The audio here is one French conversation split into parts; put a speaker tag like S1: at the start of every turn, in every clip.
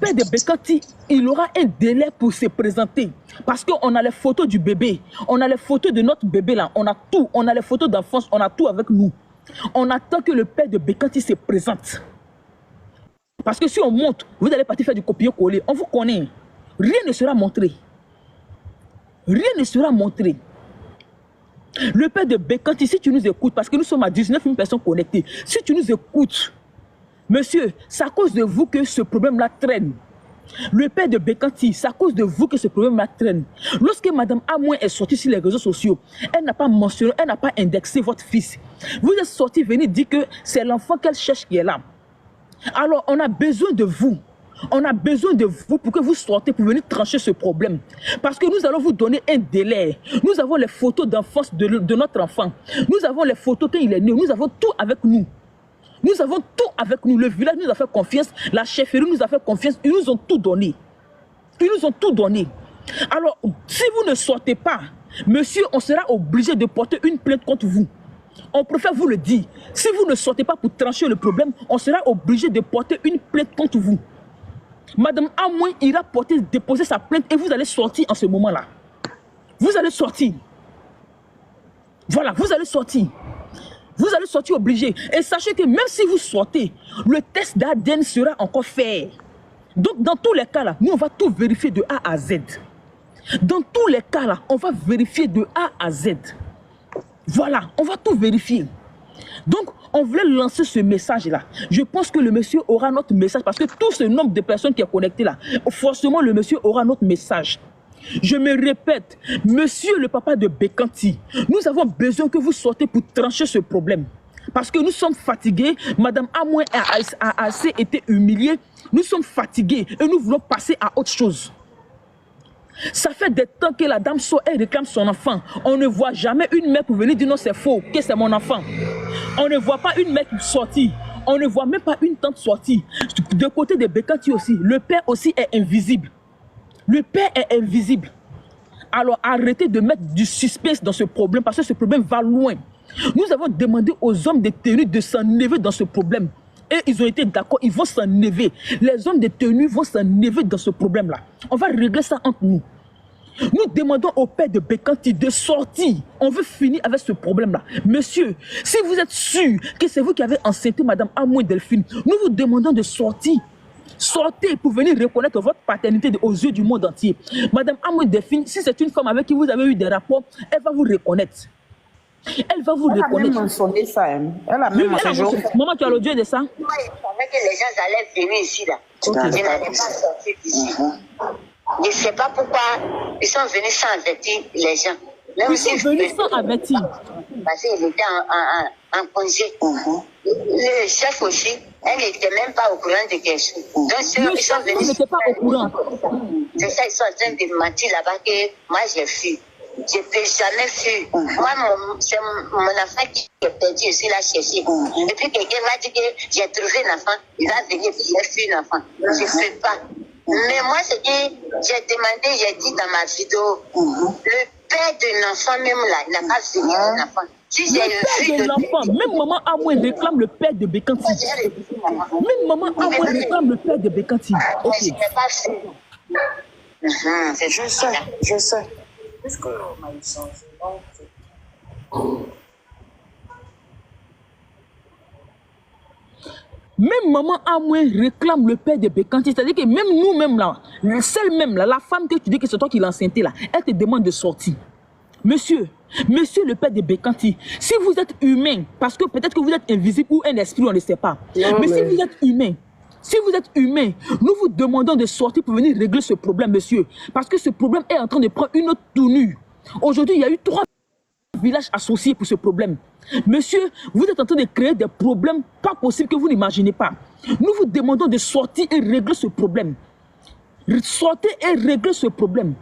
S1: père de Bekati, il aura un délai pour se présenter. Parce qu'on a les photos du bébé. On a les photos de notre bébé là. On a tout. On a les photos d'enfance. On a tout avec nous. On attend que le père de Bekati se présente. Parce que si on monte, vous allez partir faire du copier-coller. On vous connaît. Rien ne sera montré. Rien ne sera montré. Le père de Bekati, si tu nous écoutes, parce que nous sommes à 19 000 personnes connectées, si tu nous écoutes, monsieur, c'est à cause de vous que ce problème-là traîne. Le père de Bekati, c'est à cause de vous que ce problème-là traîne. Lorsque Madame Amouin est sortie sur les réseaux sociaux, elle n'a pas mentionné, elle n'a pas indexé votre fils. Vous êtes sorti venir dire que c'est l'enfant qu'elle cherche qui est là. Alors, on a besoin de vous. On a besoin de vous pour que vous sortez pour venir trancher ce problème. Parce que nous allons vous donner un délai. Nous avons les photos d'enfance de notre enfant. Nous avons les photos quand il est né. Nous avons tout avec nous. Nous avons tout avec nous. Le village nous a fait confiance. La chefferie nous a fait confiance. Ils nous ont tout donné. Ils nous ont tout donné. Alors, si vous ne sortez pas, monsieur, on sera obligé de porter une plainte contre vous. On préfère vous le dire. Si vous ne sortez pas pour trancher le problème, on sera obligé de porter une plainte contre vous. Madame Amouin ira déposer sa plainte et vous allez sortir en ce moment-là. Vous allez sortir. Voilà, vous allez sortir. Vous allez sortir obligé. Et sachez que même si vous sortez, le test d'ADN sera encore fait. Donc, dans tous les cas là, nous on va tout vérifier de A à Z. Dans tous les cas là, on va vérifier de A à Z. Voilà, on va tout vérifier. Donc, on voulait lancer ce message-là. Je pense que le monsieur aura notre message parce que tout ce nombre de personnes qui est connecté là, forcément, le monsieur aura notre message. Je me répète, monsieur le papa de Bekati, nous avons besoin que vous sortez pour trancher ce problème. Parce que nous sommes fatigués, Madame Amouin a assez été humiliée, nous sommes fatigués et nous voulons passer à autre chose. Ça fait des temps que la dame sort et réclame son enfant. On ne voit jamais une mère pour venir dire non c'est faux, que c'est mon enfant. On ne voit pas une mère sortir. On ne voit même pas une tante sortir. De côté de Bekati aussi, le père aussi est invisible. Le père est invisible. Alors arrêtez de mettre du suspense dans ce problème parce que ce problème va loin. Nous avons demandé aux hommes de tenue de s'enlever dans ce problème. Et ils ont été d'accord, ils vont s'enlever. Les hommes de tenue vont s'enlever dans ce problème-là. On va régler ça entre nous. Nous demandons au père de Bekati de sortir. On veut finir avec ce problème-là. Monsieur, si vous êtes sûr que c'est vous qui avez enceinté Madame Amouin Delphine, nous vous demandons de sortir. Sortez pour venir reconnaître votre paternité aux yeux du monde entier. Madame Amouin Delphine, si c'est une femme avec qui vous avez eu des rapports, elle va vous reconnaître. Elle va vous reconnaître.
S2: Elle a même mentionné ça. Hein. Elle a même mentionné ça.
S1: Maman, tu as l'audio de ça?
S3: Moi, je savais que les gens allaient venir ici, là. Okay. Je n'allais pas sortir d'ici. Je ne sais pas pourquoi ils sont venus sans avertir les gens. Même
S1: ils sont venus sans avertir.
S3: Parce qu'il était en congé. Le chef aussi, elle n'était même pas au courant de quelque chose. Donc, ils sont venus.
S1: N'était pas au courant.
S3: C'est ça, ils sont en train de mentir là-bas que moi, j'ai fui. Je ne peux jamais fuir. Moi, c'est mon enfant qui est perdu, je suis là chercher. Et puis quelqu'un m'a dit que j'ai trouvé un enfant, il va venir et puis j'ai fui un enfant. Je ne fais pas. Mais moi, ce que j'ai demandé, j'ai dit dans ma vidéo, le père de l'enfant même là, il n'a pas fini un enfant. Si j'ai
S1: le père de l'enfant, même maman Amouin réclame le père de Bekati. Même maman Amouin réclame le père de Bekati.
S3: Ok. Je n'ai pas fui.
S2: Je sais.
S3: Est-ce qu'on m'a changé?
S1: Même maman Amouin réclame le père de Bekati. C'est-à-dire que même nous-mêmes là, celle même là, la femme que tu dis que c'est toi qui l'as enceintée là, elle te demande de sortir. Monsieur le père de Bekati, si vous êtes humain, parce que peut-être que vous êtes invisible ou un esprit, on ne sait pas. Mais si vous êtes humain, nous vous demandons de sortir pour venir régler ce problème, monsieur. Parce que ce problème est en train de prendre une autre tournure. Aujourd'hui, il y a eu 3 villages associés pour ce problème. Monsieur, vous êtes en train de créer des problèmes pas possibles que vous n'imaginez pas. Nous vous demandons de sortir et régler ce problème. Sortez et réglez ce problème.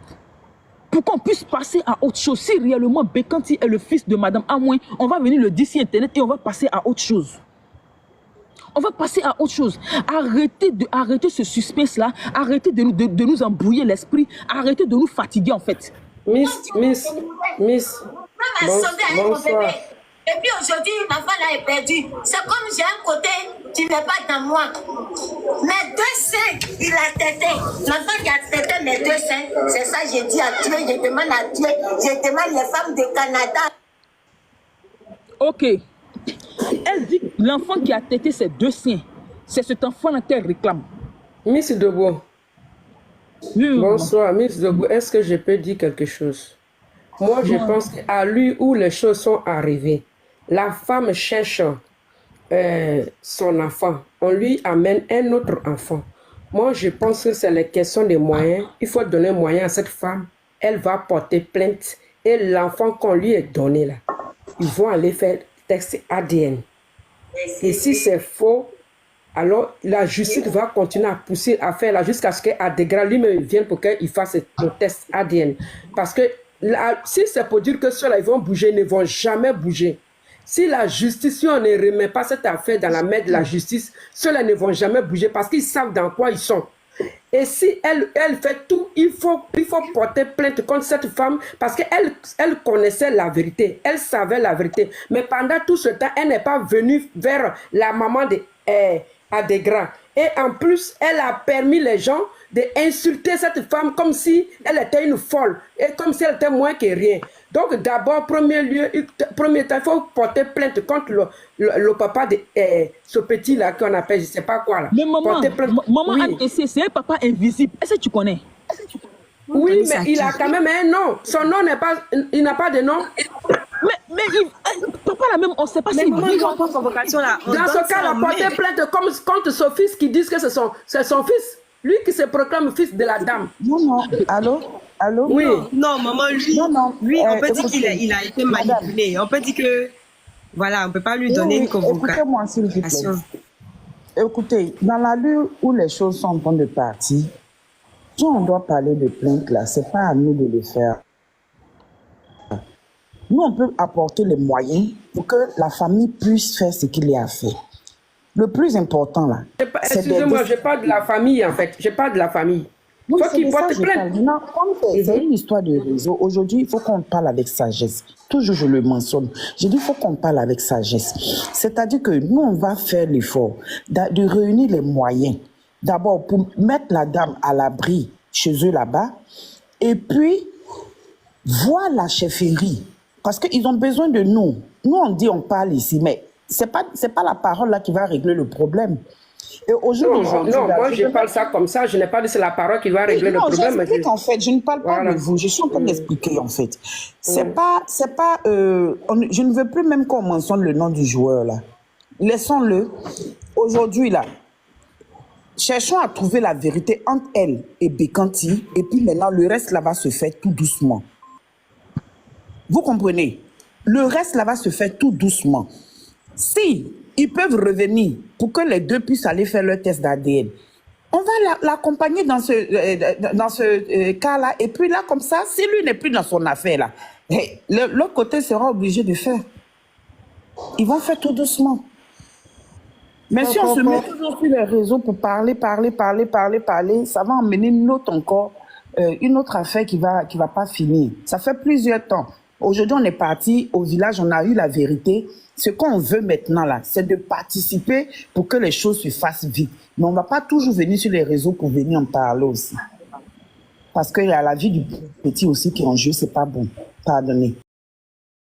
S1: Pour qu'on puisse passer à autre chose. Si réellement Bekati est le fils de Madame Amouin, on va venir le dire sur Internet et on va passer à autre chose. On va passer à autre chose. Arrêtez ce suspense-là. Arrêtez de nous embrouiller l'esprit. Arrêtez de nous fatiguer, en fait.
S2: Miss. Bonsoir.
S3: Et puis aujourd'hui, l'enfant là est perdu. C'est comme j'ai un côté qui n'est pas dans moi. Mes deux seins, il a tété. L'enfant qui a tété mes deux seins, c'est ça j'ai dit à Dieu, je demande à Dieu, je demande les femmes du Canada.
S1: Ok. Elle dit que l'enfant qui a tété ses deux seins, c'est cet enfant-là qu'elle réclame.
S4: Miss Dobo.
S1: Oui,
S4: Bonsoir, Miss Dobo. Est-ce que je peux dire quelque chose? Moi, je pense qu'à lui où les choses sont arrivées, la femme cherche son enfant. On lui amène un autre enfant. Moi, je pense que c'est la question des moyens. Il faut donner moyen à cette femme. Elle va porter plainte. Et l'enfant qu'on lui est donné là, ils vont aller faire test ADN. Et si c'est faux, alors la justice va continuer à pousser à faire là jusqu'à ce qu'Adegra lui-même vienne pour qu'il fasse le test ADN. Parce que là, si c'est pour dire que ceux-là ils vont bouger, ils ne vont jamais bouger. Si la justice, si on ne remet pas cette affaire dans la main de la justice, ceux-là ne vont jamais bouger parce qu'ils savent dans quoi ils sont. Et si elle fait tout, il faut porter plainte contre cette femme parce qu'elle connaissait la vérité, elle savait la vérité. Mais pendant tout ce temps, elle n'est pas venue vers la maman de Adegra. Et en plus, elle a permis les gens d'insulter cette femme comme si elle était une folle et comme si elle était moins que rien. Donc d'abord, premier temps, il faut porter plainte contre le papa de ce petit-là qu'on appelle, je ne sais pas quoi là.
S1: Mais maman, maman
S4: oui.
S1: ADC, c'est un papa invisible. Est-ce que tu connais?
S4: Oui, mais il a quand même un nom. Son nom n'est pas, il n'a pas de nom.
S1: Mais papa là même, on ne sait pas s'il vit.
S5: Dans
S4: ce cas, il a porté plainte contre son fils qui dit que c'est son fils. Lui qui se proclame fils de la dame.
S2: Non, allô? Allô?
S4: Oui.
S5: Non, maman, lui, on peut dire qu'il a été manipulé. On peut dire que, voilà, on ne peut pas lui donner une convocation.
S2: Écoutez-moi, s'il vous plaît. Écoutez, dans la lutte où les choses sont en train de partir, si on doit parler de plainte là, ce n'est pas à nous de le faire. Nous, on peut apporter les moyens pour que la famille puisse faire ce qu'il y a à faire. Le plus important là.
S4: Excusez-moi, je parle de la famille en fait. Je parle de la famille.
S2: Oui,
S4: faut qu'il porte plainte.
S2: Non, c'est une histoire de réseau. Aujourd'hui, il faut qu'on parle avec sagesse. Toujours, je le mentionne. J'ai dit, il faut qu'on parle avec sagesse. C'est-à-dire que nous, on va faire l'effort de réunir les moyens. D'abord, pour mettre la dame à l'abri chez eux là-bas. Et puis, voir la chefferie. Parce qu'ils ont besoin de nous. Nous, on dit, on parle ici, mais c'est pas la parole là qui va régler le problème. Et aujourd'hui,
S4: non, moi je parle ça comme ça, je n'ai pas dit c'est la parole qui va régler le problème.
S2: J'explique en fait, je ne parle pas de vous, je suis en train d'expliquer en fait. Je ne veux plus même qu'on mentionne le nom du joueur là. Laissons-le. Aujourd'hui là, cherchons à trouver la vérité entre elle et Bekanti, et puis maintenant le reste là va se faire tout doucement. Vous comprenez? Le reste là va se faire tout doucement. Si ils peuvent revenir pour que les deux puissent aller faire leur test d'ADN, on va l'accompagner dans ce cas-là. Et puis là, comme ça, si lui n'est plus dans son affaire, là, l'autre côté sera obligé de faire. Ils vont faire tout doucement. Mais si on se met toujours sur les réseaux pour parler, ça va emmener une autre affaire qui va pas finir. Ça fait plusieurs temps. Aujourd'hui, on est parti au village, on a eu la vérité. Ce qu'on veut maintenant, là, c'est de participer pour que les choses se fassent vite. Mais on ne va pas toujours venir sur les réseaux pour venir en parler aussi. Parce qu'il y a la vie du petit aussi qui est en jeu, c'est pas bon. Pardonnez.